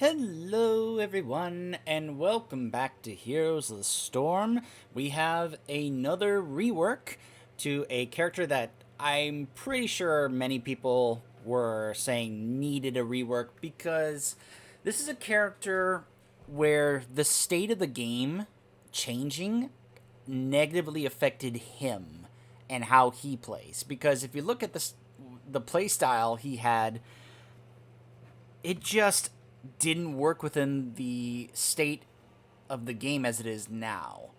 Hello everyone and welcome back to Heroes of the Storm. We have another rework to a character that I'm pretty sure many people were saying needed a rework because this is a character where the state of the game changing negatively affected him and how he plays. Because if you look at the play style he had, it just didn't work within the state of the game as it is now.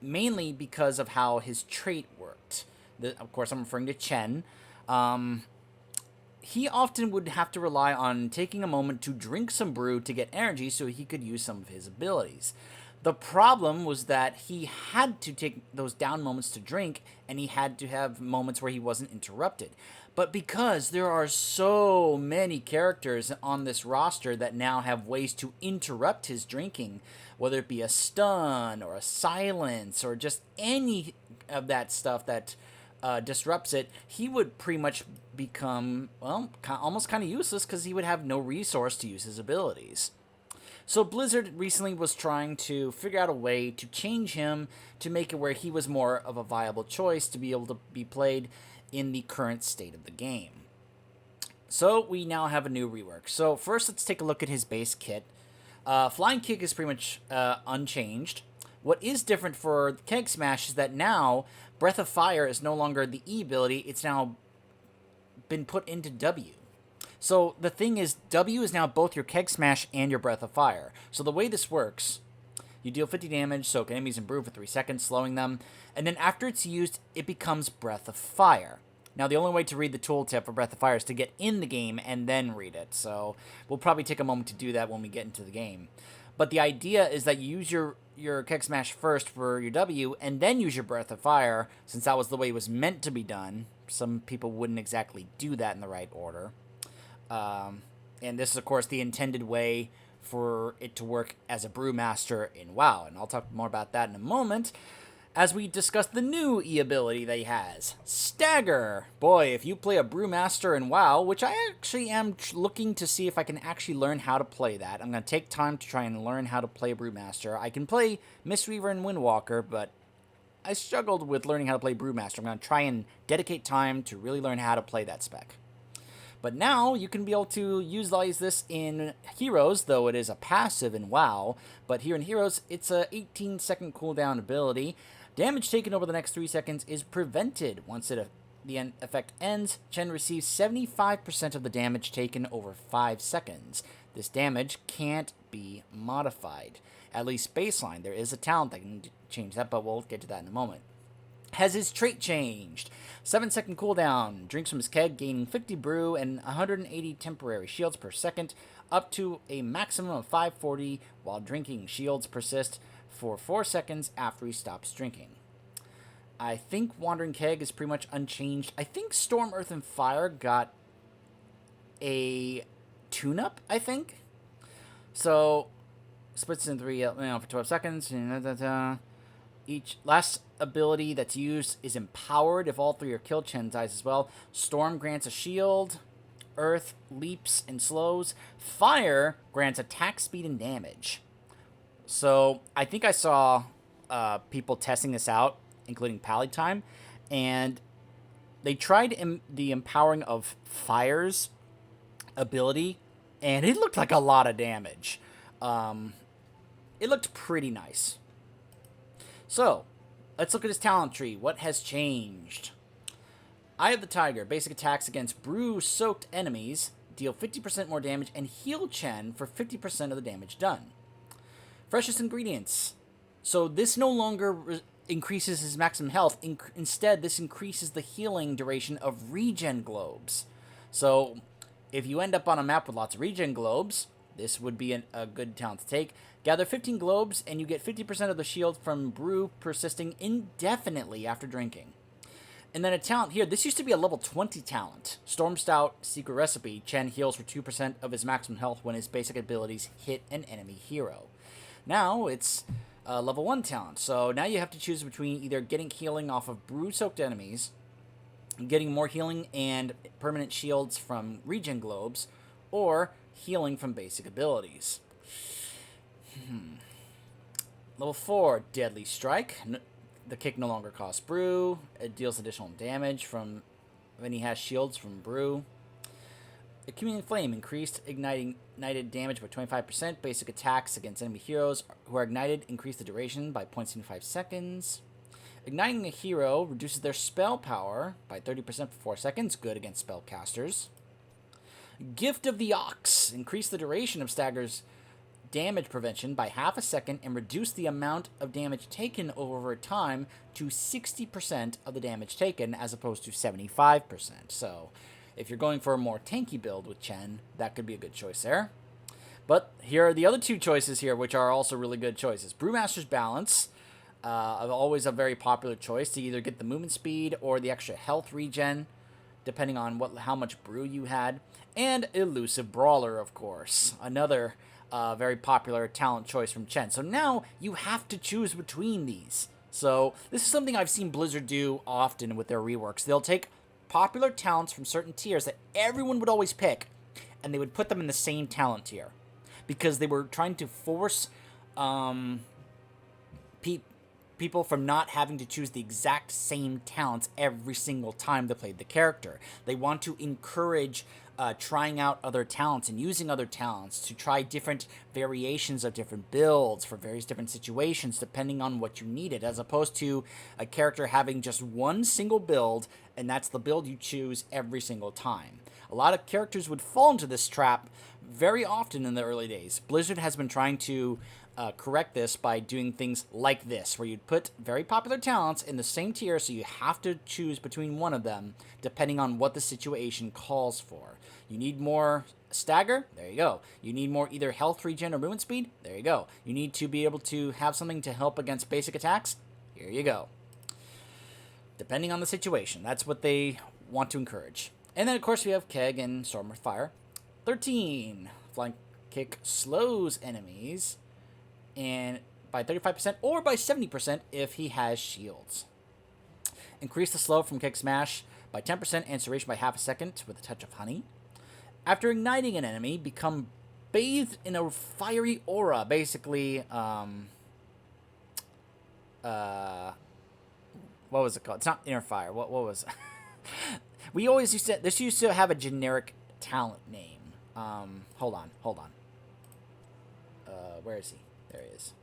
Mainly because of how his trait worked. Of course, I'm referring to Chen. He often would have to rely on taking a moment to drink some brew to get energy so he could use some of his abilities. The problem was that he had to take those down moments to drink, and he had to have moments where he wasn't interrupted. But because there are so many characters on this roster that now have ways to interrupt his drinking, whether it be a stun or a silence or just any of that stuff that disrupts it, he would pretty much become, well, almost kind of useless because he would have no resource to use his abilities. So Blizzard recently was trying to figure out a way to change him to make it where he was more of a viable choice to be able to be played in the current state of the game. So we now have a new rework. So first let's take a look at his base kit. Flying Kick is pretty much unchanged. What is different for Keg Smash is that now Breath of Fire is no longer the E ability, it's now been put into W. So the thing is, W is now both your Keg Smash and your Breath of Fire. So the way this works, you deal 50 damage, soak enemies in Brew for 3 seconds, slowing them, and then after it's used, it becomes Breath of Fire. Now, the only way to read the tooltip for Breath of Fire is to get in the game and then read it, so we'll probably take a moment to do that when we get into the game. But the idea is that you use your Keg Smash first for your W, and then use your Breath of Fire, since that was the way it was meant to be done. Some people wouldn't exactly do that in the right order. And this is, of course, the intended way for it to work as a Brewmaster in WoW. And I'll talk more about that in a moment as we discuss the new E ability that he has. Stagger! Boy, if you play a Brewmaster in WoW, which I actually am looking to see if I can actually learn how to play that. I'm going to take time to try and learn how to play Brewmaster. I can play Mistweaver and Windwalker, but I struggled with learning how to play Brewmaster. I'm going to try and dedicate time to really learn how to play that spec. But now you can be able to utilize this in Heroes, though it is a passive in WoW. But here in Heroes, it's a 18-second cooldown ability. Damage taken over the next 3 seconds is prevented. Once the effect ends, Chen receives 75% of the damage taken over 5 seconds. This damage can't be modified. At least baseline. There is a talent that can change that, but we'll get to that in a moment. Has his trait changed? 7-second cooldown. Drinks from his keg, gaining 50 brew and 180 temporary shields per second, up to a maximum of 540 while drinking. Shields persist for 4 seconds after he stops drinking. I think Wandering Keg is pretty much unchanged. I think Storm, Earth, and Fire got a tune-up, I think. So, splits in 3 for 12 seconds. Each last ability that's used is empowered if all 3 are killed. Chen dies as well. Storm grants a shield. Earth leaps and slows. Fire grants attack speed and damage. So I think I saw people testing this out, including Palytime, and they tried the empowering of Fire's ability, and it looked like a lot of damage. It looked pretty nice. So, let's look at his talent tree. What has changed? Eye of the Tiger. Basic attacks against brew-soaked enemies deal 50% more damage and heal Chen for 50% of the damage done. Freshest ingredients. So this no longer increases his maximum health. Instead, this increases the healing duration of regen globes. So, if you end up on a map with lots of regen globes, this would be a good talent to take. Gather 15 globes, and you get 50% of the shield from brew persisting indefinitely after drinking. And then a talent here. This used to be a level 20 talent. Storm Stout Secret Recipe. Chen heals for 2% of his maximum health when his basic abilities hit an enemy hero. Now it's a level 1 talent. So now you have to choose between either getting healing off of brew-soaked enemies, getting more healing and permanent shields from regen globes, or healing from basic abilities. Level 4, Deadly Strike. The kick no longer costs Brew. It deals additional damage from when he has shields from Brew. Accumulating Flame, increased ignited damage by 25%. Basic attacks against enemy heroes who are ignited increase the duration by 0.75 seconds. Igniting a hero reduces their spell power by 30% for 4 seconds. Good against spellcasters. Gift of the Ox, increase the duration of Stagger's damage prevention by half a second and reduce the amount of damage taken over time to 60% of the damage taken as opposed to 75%. So if you're going for a more tanky build with Chen, that could be a good choice there. But here are the other two choices here, which are also really good choices. Brewmaster's Balance, always a very popular choice to either get the movement speed or the extra health regen, depending on how much brew you had. And Elusive Brawler, of course, another very popular talent choice from Chen. So now you have to choose between these. So this is something I've seen Blizzard do often with their reworks. They'll take popular talents from certain tiers that everyone would always pick, and they would put them in the same talent tier, because they were trying to force people from not having to choose the exact same talents every single time they played the character. They want to encourage trying out other talents and using other talents to try different variations of different builds for various different situations depending on what you needed, as opposed to a character having just one single build and that's the build you choose every single time. A lot of characters would fall into this trap very often in the early days. Blizzard has been trying to correct this by doing things like this, where you'd put very popular talents in the same tier, so you have to choose between one of them depending on what the situation calls for. You need more stagger? There you go. You need more either health regen or movement speed? There you go. You need to be able to have something to help against basic attacks? Here you go. Depending on the situation, that's what they want to encourage. And then, of course, we have Keg and Storm of Fire. 13. Flying Kick slows enemies and by 35% or by 70% if he has shields. Increase the slow from Kick Smash by 10% and duration by half a second with a touch of honey. After igniting an enemy, become bathed in a fiery aura. Basically, what was it called? It's not inner fire. What was it? We always this used to have a generic talent name. Hold on. Where is he? There he is.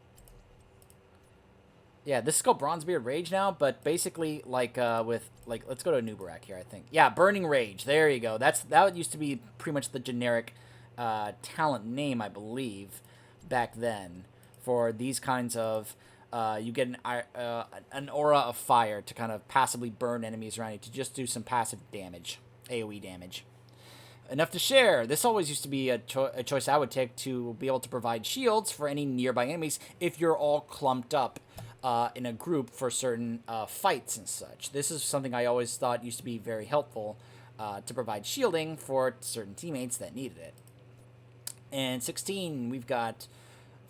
Yeah, this is called Bronzebeard Rage now, but basically, let's go to Nubarak here, I think. Yeah, Burning Rage. There you go. That used to be pretty much the generic talent name, I believe, back then for these kinds of. You get an aura of fire to kind of passively burn enemies around you to just do some passive damage, AoE damage. Enough to share. This always used to be a choice I would take to be able to provide shields for any nearby enemies if you're all clumped up in a group for certain fights and such. This is something I always thought used to be very helpful to provide shielding for certain teammates that needed it. And 16, we've got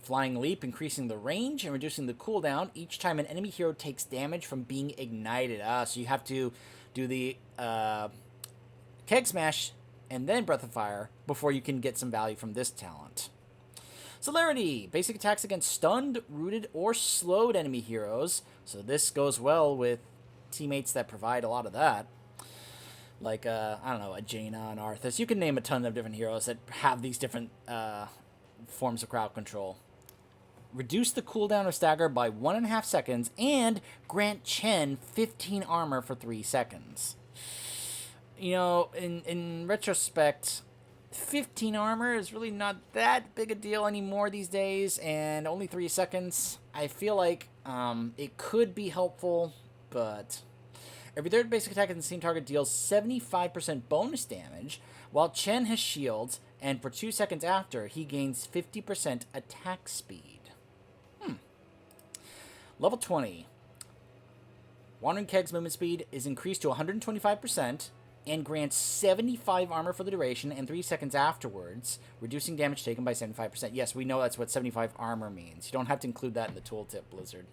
Flying Leap, increasing the range and reducing the cooldown each time an enemy hero takes damage from being ignited. So you have to do the Keg Smash and then Breath of Fire before you can get some value from this talent. Celerity, basic attacks against stunned, rooted, or slowed enemy heroes. So this goes well with teammates that provide a lot of that. Like, I don't know, a Jaina and Arthas. You can name a ton of different heroes that have these different forms of crowd control. Reduce the cooldown of Stagger by 1.5 seconds and grant Chen 15 armor for 3 seconds. You know, in retrospect, 15 armor is really not that big a deal anymore these days, and only 3 seconds. I feel like it could be helpful, but every third basic attack in the same target deals 75% bonus damage, while Chen has shields, and for 2 seconds after, he gains 50% attack speed. Level 20. Wandering Keg's movement speed is increased to 125%, and grants 75 armor for the duration and 3 seconds afterwards, reducing damage taken by 75%. Yes, we know that's what 75 armor means. You don't have to include that in the tooltip, Blizzard.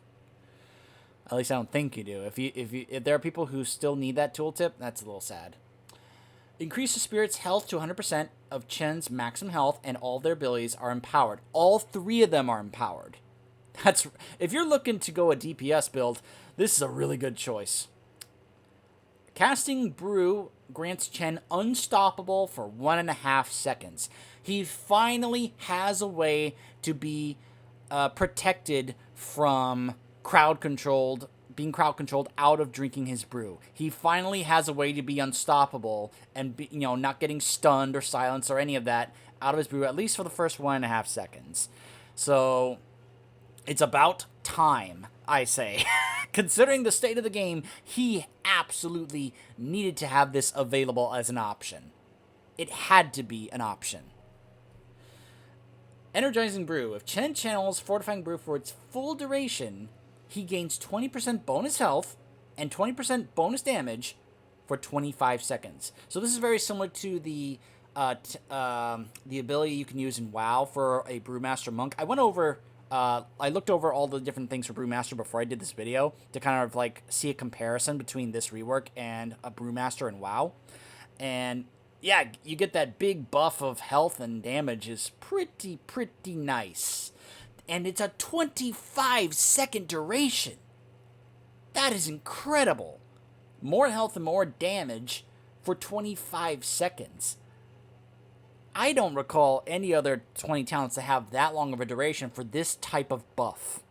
At least I don't think you do. If there are people who still need that tooltip, that's a little sad. Increase the spirit's health to 100% of Chen's maximum health, and all their abilities are empowered. All 3 of them are empowered. If you're looking to go a DPS build, this is a really good choice. Casting Brew grants Chen unstoppable for 1.5 seconds. He finally has a way to be protected from being crowd controlled out of drinking his brew. He finally has a way to be unstoppable and be, not getting stunned or silenced or any of that out of his brew, at least for the first 1.5 seconds. So it's about time, I say. Considering the state of the game, he absolutely needed to have this available as an option. It had to be an option. Energizing Brew. If Chen channels Fortifying Brew for its full duration, he gains 20% bonus health and 20% bonus damage for 25 seconds. So this is very similar to the ability you can use in WoW for a Brewmaster Monk. I looked over all the different things for Brewmaster before I did this video to kind of like see a comparison between this rework and a Brewmaster in WoW. And yeah, you get that big buff of health and damage is pretty nice. And it's a 25-second duration. That is incredible. More health and more damage for 25 seconds. I don't recall any other 20 talents that have that long of a duration for this type of buff.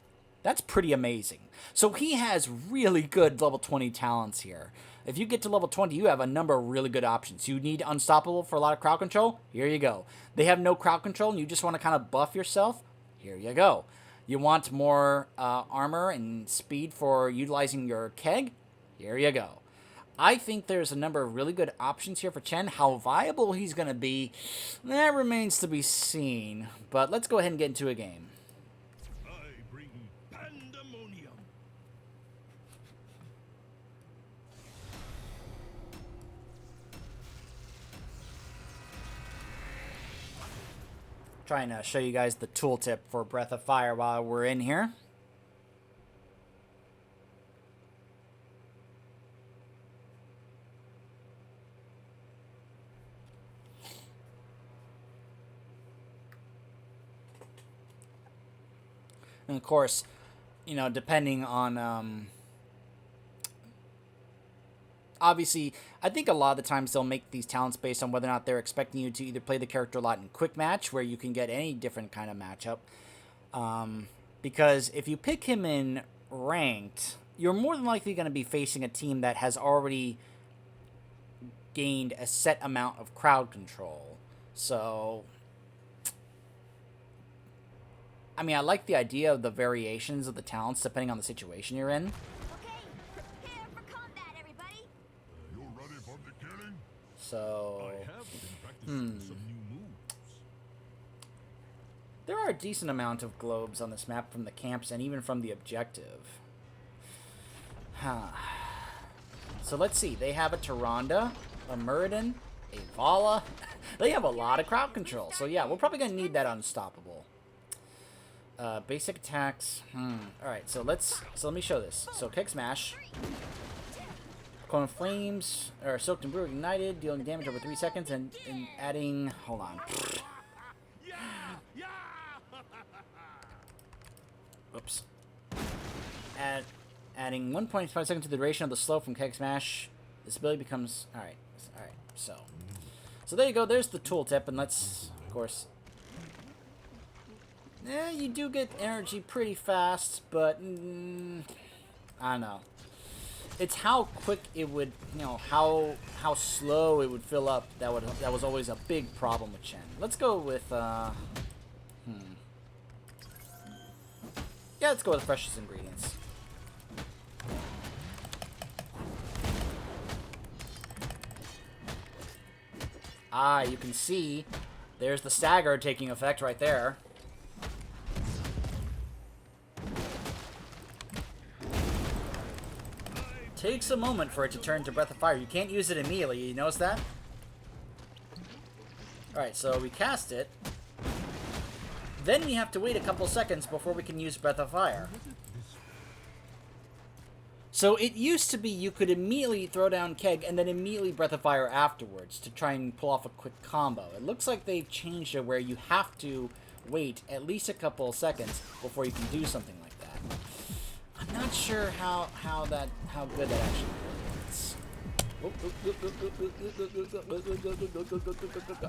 That's pretty amazing. So he has really good level 20 talents here. If you get to level 20, you have a number of really good options. You need Unstoppable for a lot of crowd control? Here you go. They have no crowd control and you just want to kind of buff yourself? Here you go. You want more armor and speed for utilizing your keg? Here you go. I think there's a number of really good options here for Chen. How viable he's going to be, that remains to be seen. But let's go ahead and get into a game. I bring pandemonium. Trying to show you guys the tooltip for Breath of Fire while we're in here. And of course, depending on, obviously, I think a lot of the times they'll make these talents based on whether or not they're expecting you to either play the character a lot in quick match, where you can get any different kind of matchup. Because if you pick him in ranked, you're more than likely going to be facing a team that has already gained a set amount of crowd control. So I mean, I like the idea of the variations of the talents depending on the situation you're in. Okay, prepare for combat, everybody. You ready for the killing? So, I have been practicing some new moves. there are a decent amount of globes on this map from the camps and even from the objective. So let's see. They have a Tyrande, a Muradin, a Vala. They have a lot of crowd control. So yeah, we're probably going to need that Unstoppable. Basic attacks. Alright, so let me show this. So Kick Smash. Cone Flames are soaked in Brew ignited, dealing damage over 3 seconds and adding, hold on. Oops. Adding 1.5 seconds to the duration of the slow from Keg Smash. This ability becomes alright, so there you go, there's the tooltip, and let's, of course. You do get energy pretty fast, but I don't know. It's how quick it would, how slow it would fill up. That was always a big problem with Chen. Let's go with yeah, let's go with freshest ingredients. You can see there's the stagger taking effect right there. Takes a moment for it to turn to Breath of Fire. You can't use it immediately. You notice that? Alright, so we cast it. Then we have to wait a couple seconds before we can use Breath of Fire. So it used to be you could immediately throw down Keg and then immediately Breath of Fire afterwards to try and pull off a quick combo. It looks like they've changed it where you have to wait at least a couple of seconds before you can do something like that. I'm not sure how good that actually works.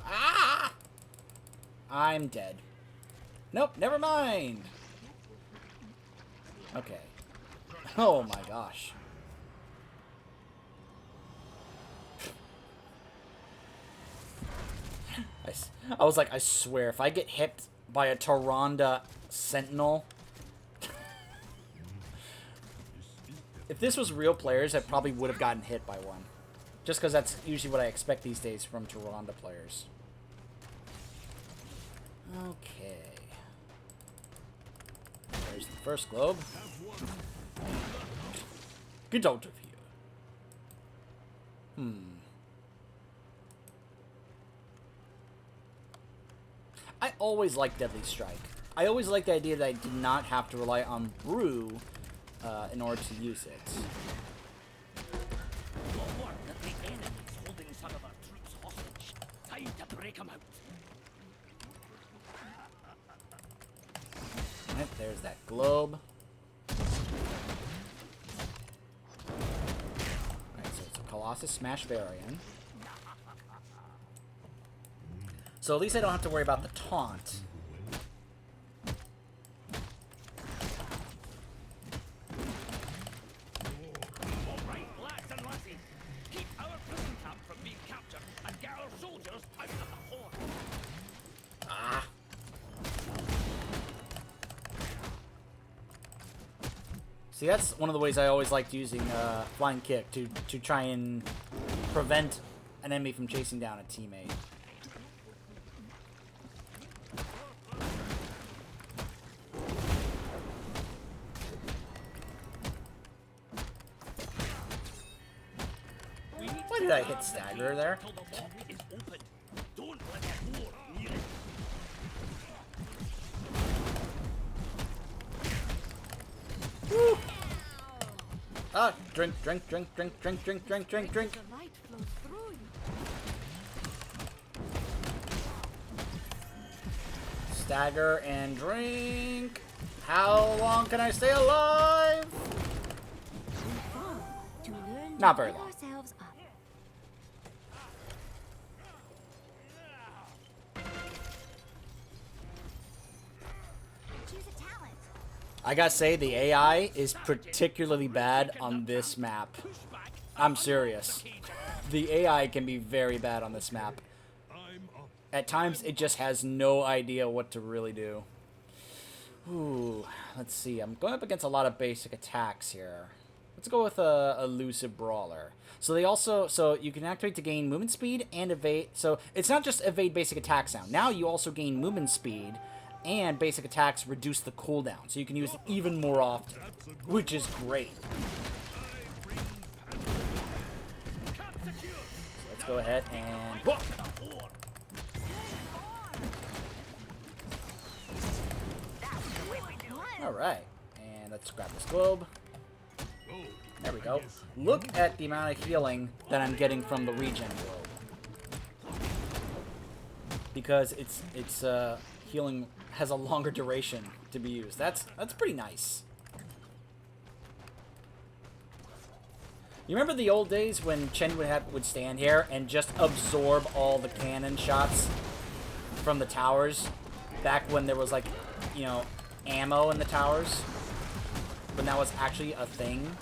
Ah! I'm dead. Nope, never mind. Okay. Oh my gosh. I was like, I swear, if I get hit by a Tyrande Sentinel... If this was real players, I probably would have gotten hit by one. Just because that's usually what I expect these days from Tyrande players. Okay. There's the first globe. Get out of here. I always liked Deadly Strike. I always liked the idea that I did not have to rely on Brew in order to use it. Alright, there's that globe. Alright, so it's a Colossus Smash Varian. So at least I don't have to worry about the taunt. Ah. See, that's one of the ways I always liked using Flying Kick to try and prevent an enemy from chasing down a teammate. Why did I hit stagger there? Woo. Ah, drink. The light flows through you. Stagger and drink. How long can I stay alive? To learn Not to very pick long. ourselves up. Choose a talent. I gotta say, the AI is particularly bad on this map. I'm serious. The AI can be very bad on this map. At times, it just has no idea what to really do. Ooh, let's see. I'm going up against a lot of basic attacks here. Let's go with a elusive brawler. So they also, so you can activate to gain movement speed and evade. So it's not just evade basic attack sound. Now you also gain movement speed, and basic attacks reduce the cooldown. So you can use it even more often, which is great. So let's go ahead and... Whoa! Alright, and let's grab this globe. There we go. Look at the amount of healing that I'm getting from the regen globe. Because it's healing has a longer duration to be used. That's pretty nice. You remember the old days when Chen would stand here and just absorb all the cannon shots from the towers? Back when there was, like, you know, ammo in the towers? When that was actually a thing?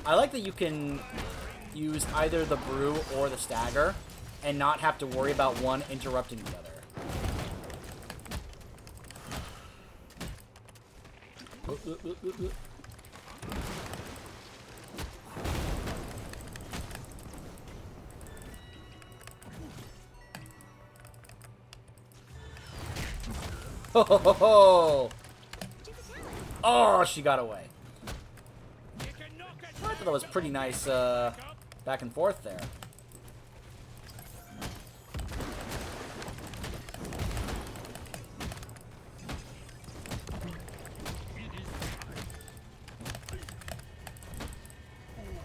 I like that you can use either the Brew or the Stagger and not have to worry about one interrupting the other. Ho ho ho ho! Oh, she got away. I thought that was pretty nice back and forth there.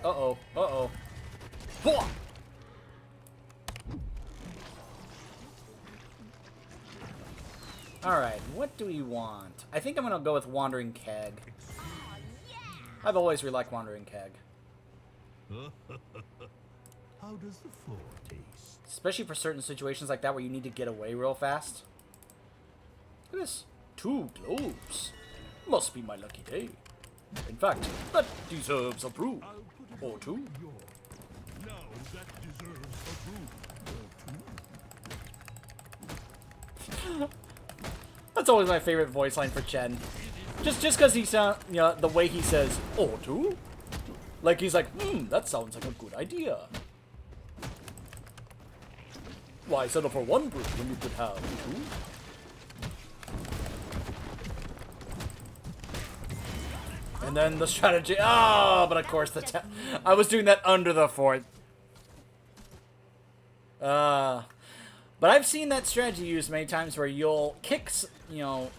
Uh-oh. Uh-oh. Hwah! Alright, what do we want? I think I'm gonna go with Wandering Keg. I've always really liked Wandering Keg. How does the floor taste? Especially for certain situations like that where you need to get away real fast. Look at this. 2 globes. Must be my lucky day. In fact, that deserves a brew. I'll put it Or 2. your... Now that deserves a brew. That's always my favorite voice line for Chen. Just because he sound, you know, the way he says, "Or 2." Like he's like, that sounds like a good idea. Why settle for 1 brew when you could have 2? And then the strategy. But of course I was doing that under the fort. But I've seen that strategy used many times where you'll kick, you know,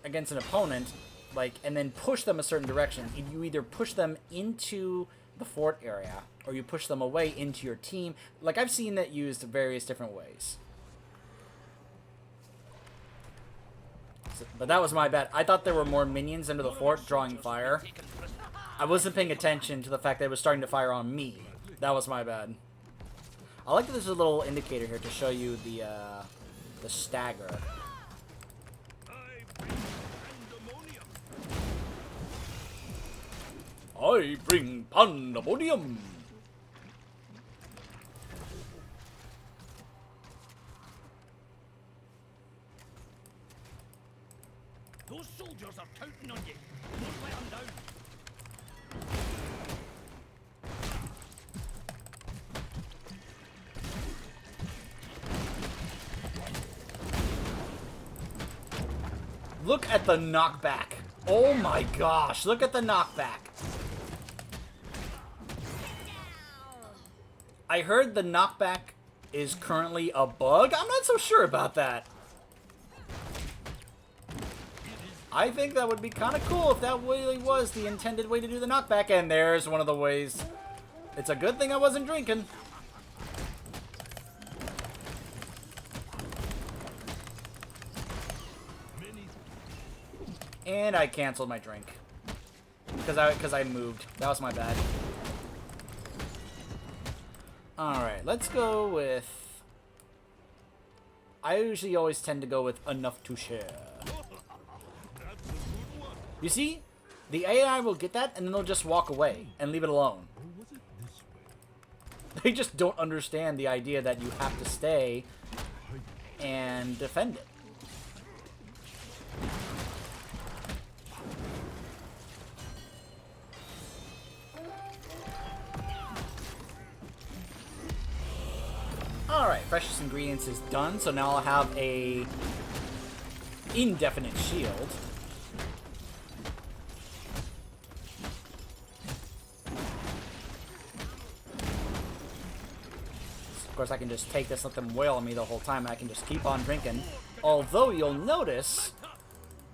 against an opponent, like, and then push them a certain direction. You either push them into the fort area or you push them away into your team. Like, I've seen that used various different ways. But that was my bad. I thought there were more minions under the fort drawing fire. I wasn't paying attention to the fact that it was starting to fire on me. That was my bad. I like that there's a little indicator here to show you the stagger. I bring pandemonium. Those soldiers are counting on you. Don't let them down. Look at the knockback. Oh my gosh, look at the knockback. I heard the knockback is currently a bug. I'm not so sure about that. I think that would be kind of cool if that really was the intended way to do the knockback. And there's one of the ways. It's a good thing I wasn't drinking. And I canceled my drink. Because I moved. That was my bad. Alright, let's go with... I usually always tend to go with enough to share. You see? The AI will get that, and then they'll just walk away and leave it alone. They just don't understand the idea that you have to stay and defend it. Alright, precious ingredients is done, so now I'll have a indefinite shield. Of course, I can just take this, let them wail on me the whole time, and I can just keep on drinking. Although, you'll notice,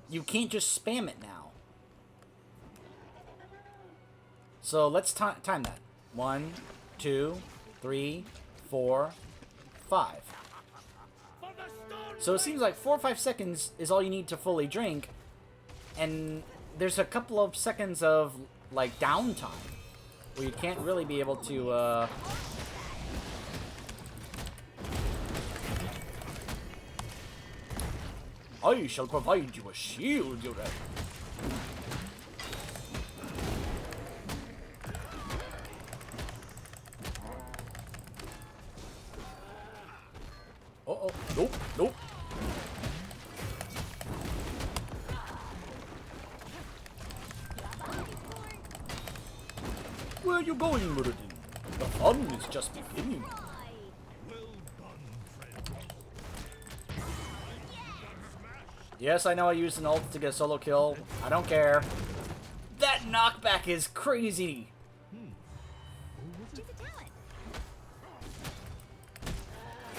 you can't just spam it now. So, let's time that. 1, 2, 3, 4, 5. So it seems like 4 or 5 seconds is all you need to fully drink, and there's a couple of seconds of, like, downtime, where you can't really be able to, I shall provide you a shield, you red. Uh-oh. Nope. Nope. Where are you going, Muradin? The fun is just beginning. Yes, I know I used an ult to get a solo kill. I don't care. That knockback is crazy.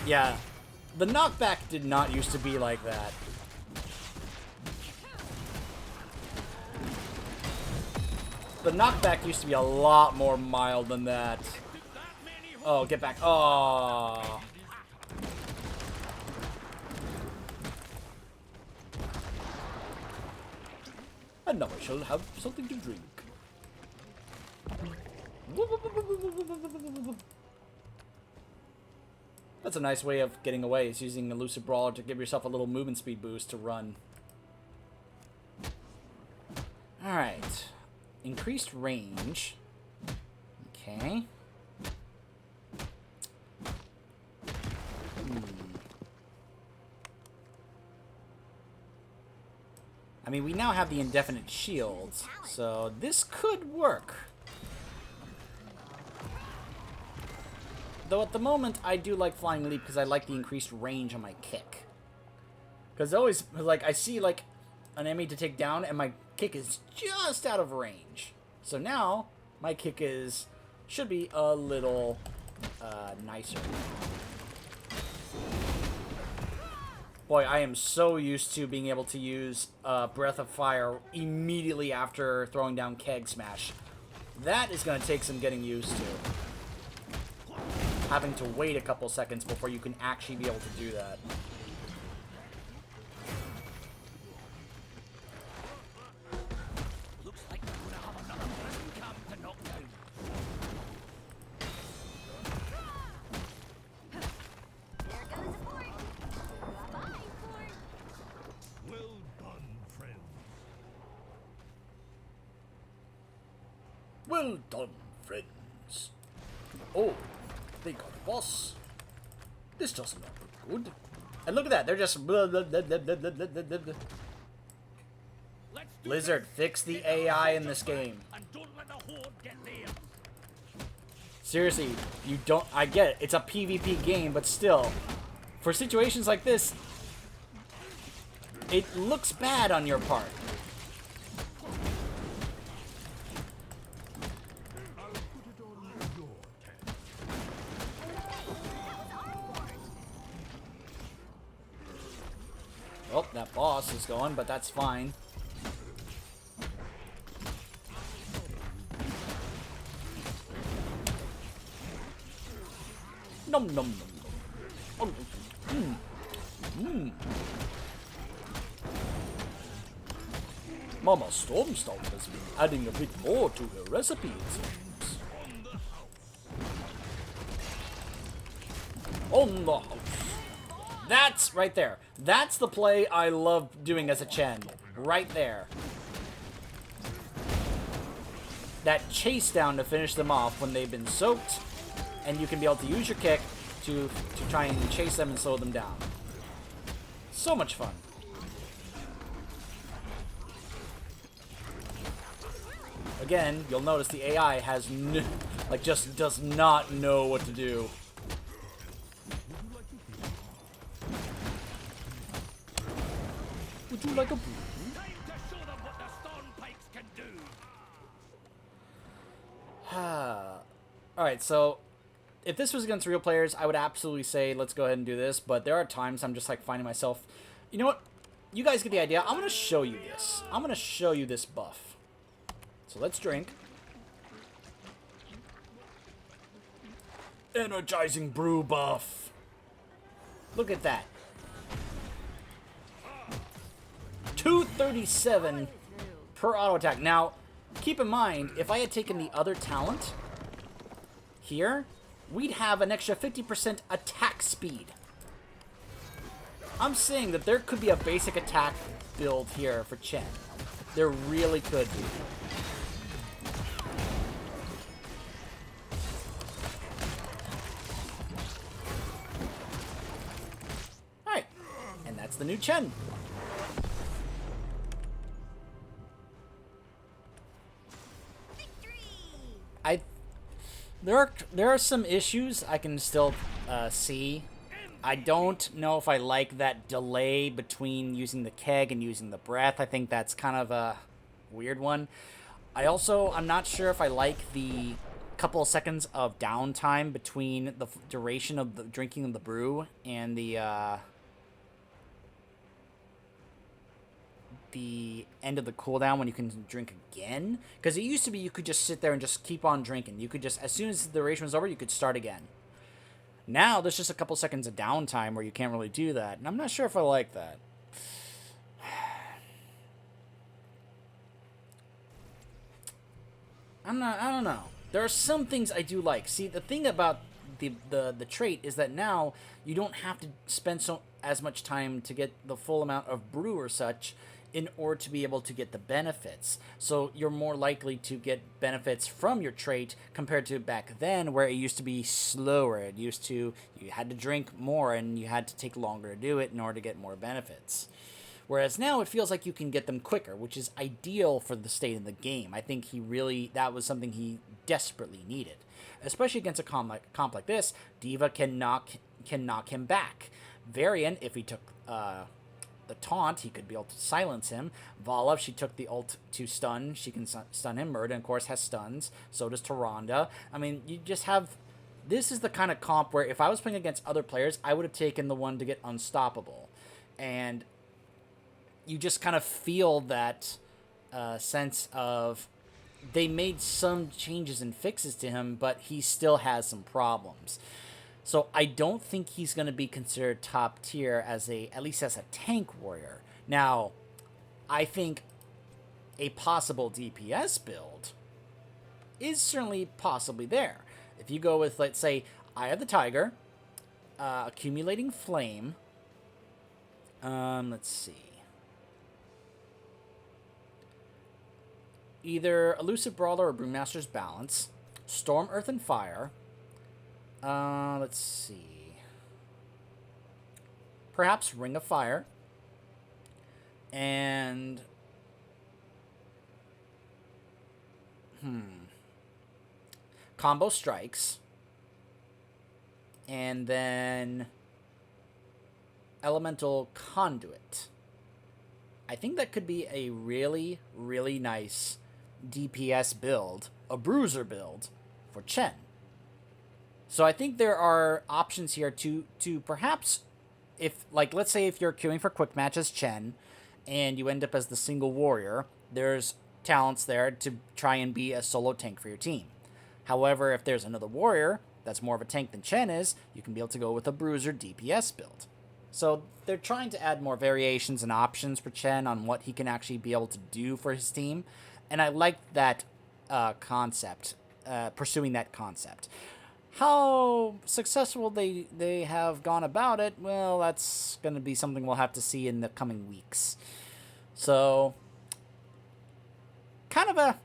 Yeah, the knockback did not used to be like that. The knockback used to be a lot more mild than that. Oh, get back. Oh. And now I shall have something to drink. That's a nice way of getting away, is using Elusive Brawler to give yourself a little movement speed boost to run. Alright. Increased range. Okay. I mean, we now have the indefinite shields, so this could work. Though at the moment, I do like Flying Leap because I like the increased range on my kick. Because always, like, I see, like, an enemy to take down, and my kick is just out of range. So now, my kick should be a little nicer. Boy, I am so used to being able to use Breath of Fire immediately after throwing down Keg Smash. That is going to take some getting used to. Having to wait a couple seconds before you can actually be able to do that. Looks like we're gonna have another prison camp to knock down. There goes a fort. Bye-bye, fort. Well done, friends. Well done, friends. Oh, they got a boss. This doesn't look good. And look at that, they're just... Blah, blah, blah, blah, blah, blah, blah, blah, blah. Let's do Blizzard, this. fix the Get our AI in soldiers this game. back, and don't let the horde get there. Seriously, you don't... I get it, it's a PvP game, but still. For situations like this, it looks bad on your part. Oh, that boss is going, but that's fine. Nom nom nom nom. Mama Stormstomp has been adding a bit more to her recipe, it seems. On the house. That's right there. That's the play I love doing as a Chen. Right there. That chase down to finish them off when they've been soaked, and you can be able to use your kick to try and chase them and slow them down. So much fun. Again, you'll notice the AI has just does not know what to do. Would you like a brew? Time to show them what the storm pikes can do. Alright, so if this was against real players, I would absolutely say let's go ahead and do this, but there are times I'm just like finding myself, you know what? You guys get the idea. I'm going to show you this. I'm going to show you this buff. So let's drink. Energizing brew buff. Look at that. 237 per auto attack. Now, keep in mind, if I had taken the other talent here, we'd have an extra 50% attack speed. I'm saying that there could be a basic attack build here for Chen. There really could be. Alright, and that's the new Chen. There are some issues I can still see. I don't know if I like that delay between using the keg and using the breath. I think that's kind of a weird one. I'm not sure if I like the couple of seconds of downtime between the duration of the drinking of the brew and the the end of the cooldown when you can drink again. Because it used to be you could just sit there and just keep on drinking. You could just, as soon as the duration was over, you could start again. Now, there's just a couple seconds of downtime where you can't really do that. And I'm not sure if I like that. I don't know. There are some things I do like. See, the thing about the trait is that now you don't have to spend as much time to get the full amount of brew or such in order to be able to get the benefits. So you're more likely to get benefits from your trait compared to back then where it used to be slower. It used to, you had to drink more and you had to take longer to do it in order to get more benefits. Whereas now it feels like you can get them quicker, which is ideal for the state of the game. I think that was something he desperately needed. Especially against a comp like this, D.Va can knock him back. Varian, if he took the taunt, he could be able to silence him. Vala, if she took the ult to stun, she can stun him. Murda, of course, has stuns. So does Tyrande. I mean, you just have... This is the kind of comp where if I was playing against other players, I would have taken the one to get unstoppable. And you just kind of feel that sense of... They made some changes and fixes to him, but he still has some problems. So I don't think he's going to be considered top tier at least as a tank warrior. Now, I think a possible DPS build is certainly possibly there. If you go with, let's say, Eye of the Tiger, Accumulating Flame, let's see. Either Elusive Brawler or Brewmaster's Balance, Storm, Earth, and Fire. Let's see. Perhaps Ring of Fire. And... Combo Strikes. And then... Elemental Conduit. I think that could be a really, really nice DPS build, a bruiser build, for Chen. So I think there are options here to perhaps, if, like, let's say if you're queuing for quick match as Chen, and you end up as the single warrior, there's talents there to try and be a solo tank for your team. However, if there's another warrior that's more of a tank than Chen is, you can be able to go with a bruiser DPS build. So they're trying to add more variations and options for Chen on what he can actually be able to do for his team. And I like that concept, pursuing that concept. How successful they have gone about it, well, that's going to be something we'll have to see in the coming weeks. So, kind of a,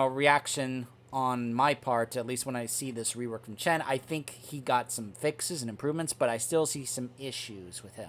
reaction on my part, at least when I see this rework from Chen. I think he got some fixes and improvements, but I still see some issues with him.